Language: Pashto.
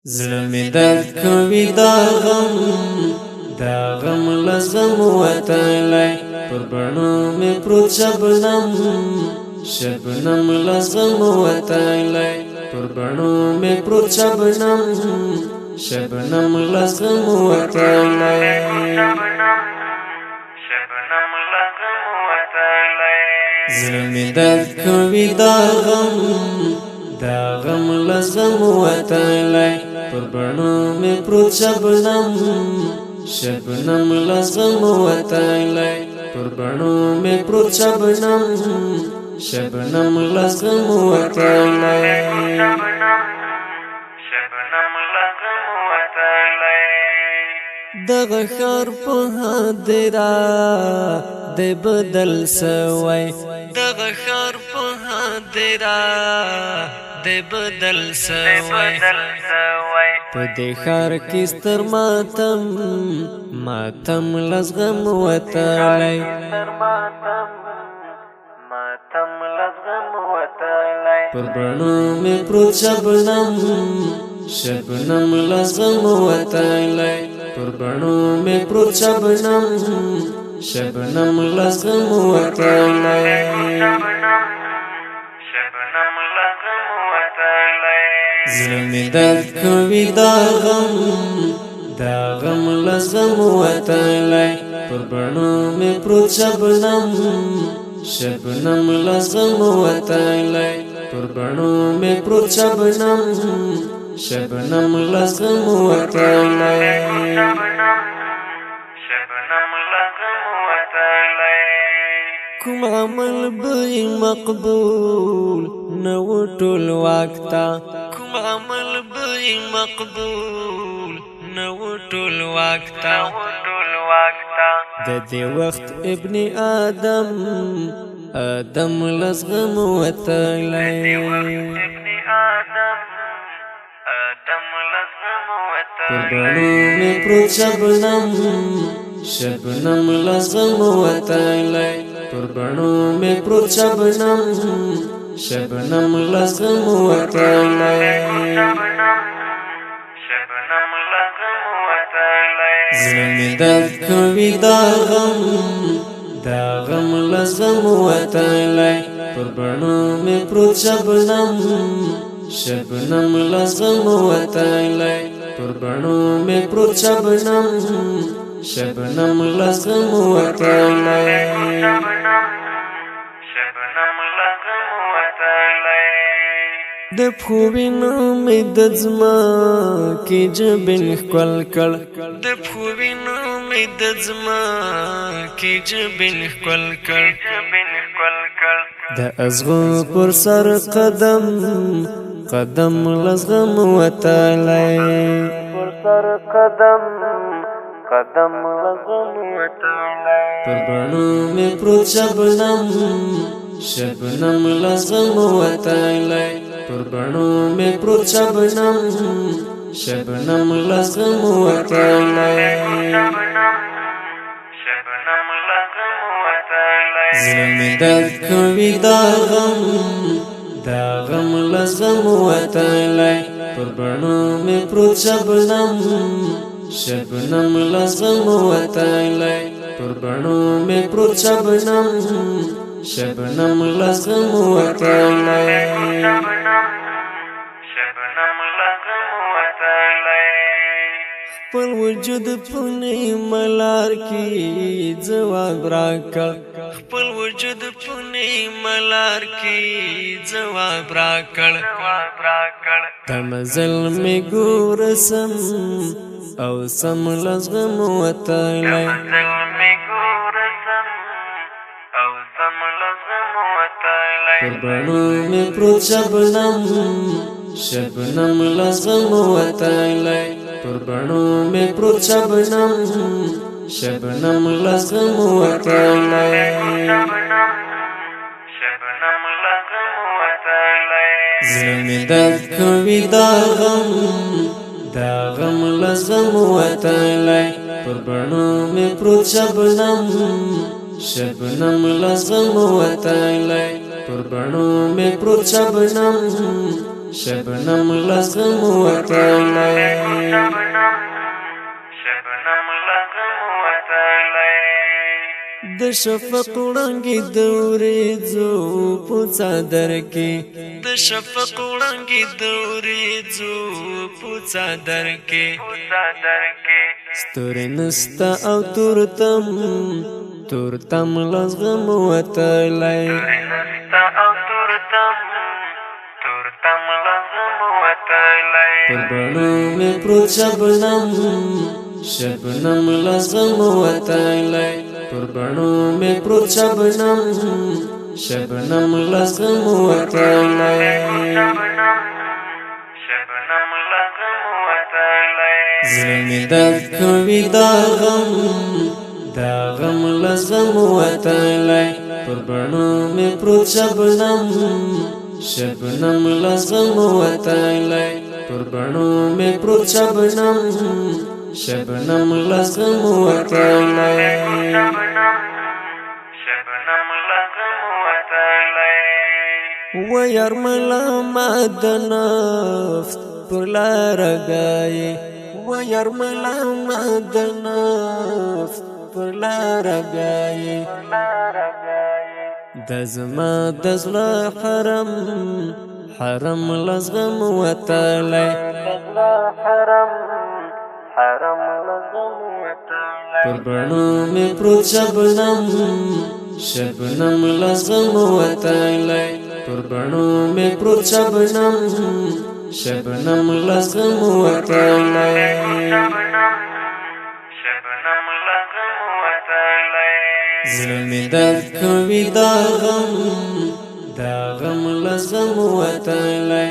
زړه مې درد کوي دا غم لزغم وتلی پر بڼو مې پروت شبنم لزغم وتلی پر بڼو مې پروت شبنم لزغم وتلی زړه مې درد کوي دا غم لزغم وتلی پر بڼو مې پروت شبنم لزغم وتلی پر بڼو مې پروت شبنم لزغم وتلی دغه ښار په هدیره د بدل سوی دغه ښار په هدیره د بدل سوی په دې ښار کې ستر ماتم لزغم وتلی پر بڼو مې پروت شبنم لزغم وتلی پر بڼو مې پروت شبنم لزغم وتلی زړه مې درد کوي دا غم لزغم وتلی پر بڼو مې پروت شبنم لزغم وتلی پر بڼو مې پروت شبنم لزغم وتلی کوم عمل به مقبول نو ټول وخته کوم عمل به مقبول نو ټول وخته د دې وخت ابن آدم لزغم وتلی پر بڼو مې پروت شبنم لزغم وتلی پر بڼو مې پروت شبنم لزغم وتلی زړه مې درد کوي دا غم لزغم وتلی پر بڼو مې پروت شبنم لزغم وتلی پر بڼو مې پروت شبنم لزغم وتلی د پښو وینو مې د ځمکې جبین ښکل کړ د پښو وینو مې د ځمکې جبین ښکل کړ د ازغو پر سر قدم لزغم وتلی پر سر قدم لزغم وتلی پر بڼو مې پروت شبنم لزغم وتلی پر بڼو مې پروت شبنم لزغم وتلی زړه مې درد کوي دا غم لزغم وتلی پر بڼو مې پروت شبنم لزغم وتلی پر بڼو مې پروت شبنم لزغم وتلی خپل وجود په نیمه لار کې ځواب راکړ خپل وجود په نیمه لار کې ځواب راکړ د مزل مې ګور سم لزغم وتلی پر بڼو مې پروت شبنم لزغم وتلی پر بڼو مې پروت شبنم لزغم وتلی زړه مې درد کوي دا غم لزغم وتلی پر بڼو مې پروت شبنم لزغم وتلی پر بڼو مې پروت شبنم لزغم وتلی د شفق وړانګې د وریځو په څادر کې د شفق وړانګې د وریځو په څادر کې ستوري نسته او تورتم لزغم وتلی پر بڼو مې پروت شبنم لزغم وتلی پر بڼو مې پروت شبنم لزغم وتلی زړه مې درد کوي دا غم لزغم وتلی پر بڼو مې پروت شبنم لزغم وتلی پر بڼو مې پروت شبنم لزغم وتلی و یارملا ما د نفس پر لار گایې و یارملا ما د نفس پر لار گایې د زما د زړه حرم لزغم وتلی پر بڼو مې پروت شبنم لزغم وتلی پر بڼو مې پروت شبنم لزغم وتلی زړه مې درد کوي دا غم لزغم وتلی